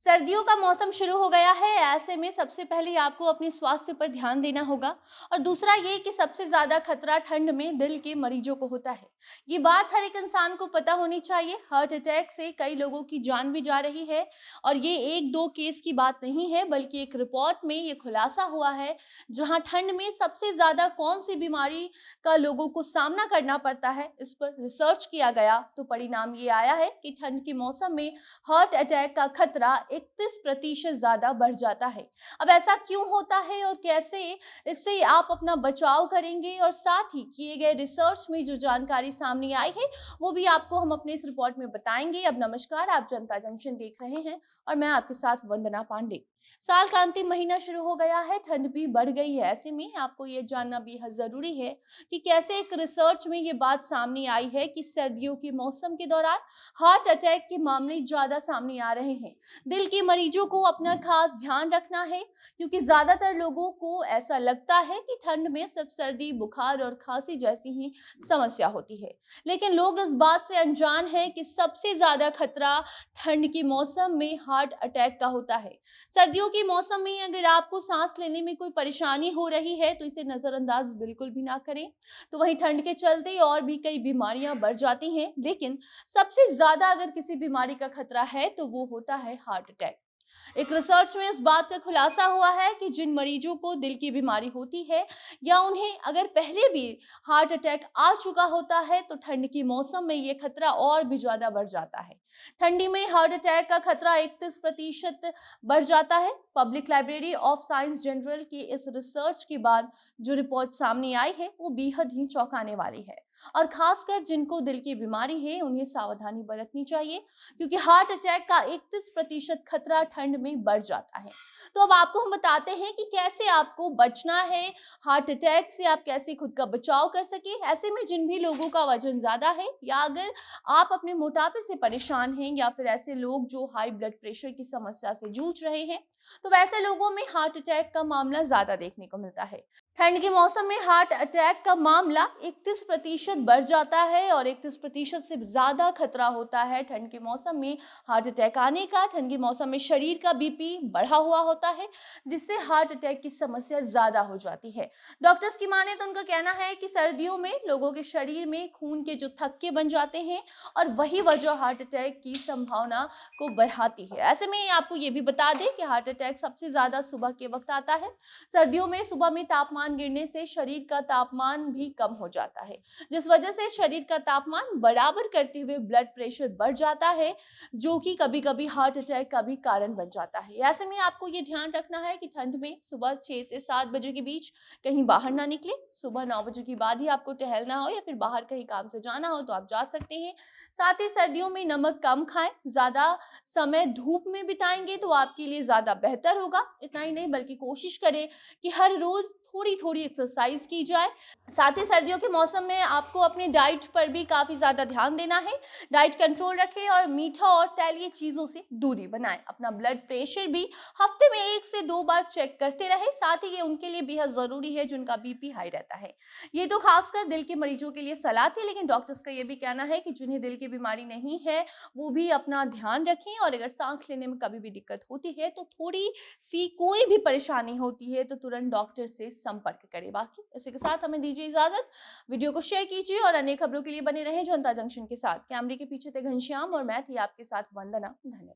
सर्दियों का मौसम शुरू हो गया है। ऐसे में सबसे पहले आपको अपने स्वास्थ्य पर ध्यान देना होगा और दूसरा ये कि सबसे ज़्यादा खतरा ठंड में दिल के मरीजों को होता है। ये बात हर एक इंसान को पता होनी चाहिए। हार्ट अटैक से कई लोगों की जान भी जा रही है और ये एक दो केस की बात नहीं है, बल्कि एक रिपोर्ट में ये खुलासा हुआ है जहाँ ठंड में सबसे ज़्यादा कौन सी बीमारी का लोगों को सामना करना पड़ता है, इस पर रिसर्च किया गया तो परिणाम ये आया है कि ठंड के मौसम में हार्ट अटैक का खतरा 31% ज्यादा बढ़ जाता है। अब ऐसा क्यों होता है और कैसे इससे आप अपना बचाव करेंगे, और साथ ही किए गए रिसर्च में जो जानकारी सामने आई है वो भी आपको हम अपने इस रिपोर्ट में बताएंगे। अब नमस्कार, आप जनता जंक्शन देख रहे हैं और मैं आपके साथ वंदना पांडे। साल का अंतिम महीना शुरू हो गया है, ठंड भी बढ़ गई है। ऐसे में आपको ये जानना बेहद जरूरी है कि कैसे एक रिसर्च में ये बात सामने आई है कि सर्दियों के मौसम के दौरान हार्ट अटैक के मामले ज्यादा सामने आ रहे हैं। दिल के मरीजों को अपना खास ध्यान रखना है, क्योंकि ज्यादातर लोगों को ऐसा लगता है कि ठंड में सिर्फ सर्दी, बुखार और खांसी जैसी ही समस्या होती है, लेकिन लोग इस बात से अनजान हैं कि सबसे ज्यादा खतरा ठंड के मौसम में हार्ट अटैक का होता है। सर्दियों के मौसम में अगर आपको सांस लेने में कोई परेशानी हो रही है तो इसे नजरअंदाज बिल्कुल भी ना करें। तो वहीं ठंड के चलते और भी कई बीमारियां बढ़ जाती हैं, लेकिन सबसे ज्यादा अगर किसी बीमारी का खतरा है तो वो होता है हार्ट अटैक। एक रिसर्च में इस बात का खुलासा हुआ है कि जिन मरीजों को दिल की बीमारी होती है या उन्हें अगर पहले भी हार्ट अटैक आ चुका होता है तो ठंड के मौसम में ये खतरा और भी ज्यादा बढ़ जाता है। ठंडी में हार्ट अटैक का खतरा 31% बढ़ जाता है। Public library of science general की इस रिसर्च के बाद जो रिपोर्ट सामने आई है वो बेहद ही चौंकाने वाली है, और खासकर जिनको दिल की बीमारी है उन्हें सावधानी बरतनी चाहिए, क्योंकि हार्ट अटैक का 31% खतरा ठंड में बढ़ जाता है। तो अब आपको हम बताते हैं कि कैसे आपको बचना है हार्ट अटैक से, आप कैसे खुद का बचाव कर सके। ऐसे में जिन भी लोगों का वजन ज्यादा है या अगर आप अपने मोटापे से परेशान हैं या फिर ऐसे लोग जो हाई ब्लड प्रेशर की समस्या से जूझ रहे हैं, तो वैसे लोगों में हार्ट अटैक का मामला ज्यादा देखने को मिलता है। ठंड के मौसम में हार्ट अटैक का मामला 31% बढ़ जाता है और 31% से ज्यादा खतरा होता है ठंड के मौसम में हार्ट अटैक आने का। ठंड के मौसम में शरीर का बीपी बढ़ा हुआ होता है, जिससे हार्ट अटैक की समस्या ज्यादा हो जाती है। डॉक्टर्स की माने तो उनका कहना है कि सर्दियों में लोगों के शरीर में खून के जो थक्के बन जाते हैं और वही वजह हार्ट अटैक की संभावना को बढ़ाती है। ऐसे में आपको ये भी बता दें कि हार्ट अटैक सबसे ज्यादा सुबह के वक्त आता है। सर्दियों में सुबह में तापमान गिरने से शरीर का तापमान भी कम हो जाता है, जिस वजह से शरीर का तापमान बराबर करते हुए ब्लड प्रेशर बढ़ जाता है, जो कि कभी कभी हार्ट अटैक का भी कारण बन जाता है। ऐसे में आपको ये ध्यान रखना है कि ठंड में सुबह 6 से 7 बजे के बीच कहीं बाहर ना निकले। सुबह 9 बजे के बाद ही आपको टहलना हो या फिर बाहर कहीं काम से जाना हो तो आप जा सकते हैं। साथ ही सर्दियों में नमक कम खाएं, ज्यादा समय धूप में बिताएंगे तो आपके लिए ज्यादा बेहतर होगा। इतना ही नहीं बल्कि कोशिश करें कि हर रोज थोड़ी थोड़ी एक्सरसाइज की जाए। साथ ही सर्दियों के मौसम में आपको अपनी डाइट पर भी काफी ज्यादा ध्यान देना है। डाइट कंट्रोल रखें और मीठा और तैलीय चीजों से दूरी बनाएं। अपना ब्लड प्रेशर भी हफ्ते में 1 से 2 बार चेक करते रहे। साथ ही ये उनके लिए बेहद जरूरी है जिनका बीपी हाई रहता है। ये तो खासकर दिल के मरीजों के लिए सलाह थी, लेकिन डॉक्टर्स का ये भी कहना है कि जिन्हें दिल की बीमारी नहीं है वो भी अपना ध्यान रखें, और अगर सांस लेने में कभी भी दिक्कत होती है तो थोड़ी सी कोई भी परेशानी होती है तो तुरंत डॉक्टर से संपर्क करें। बाकी इसी के साथ हमें दीजिए इजाजत। वीडियो को शेयर कीजिए और अनेक खबरों के लिए बने रहें जनता जंक्शन के साथ। कैमरे के पीछे थे घनश्याम और मैं थी आपके साथ वंदना। धन्यवाद।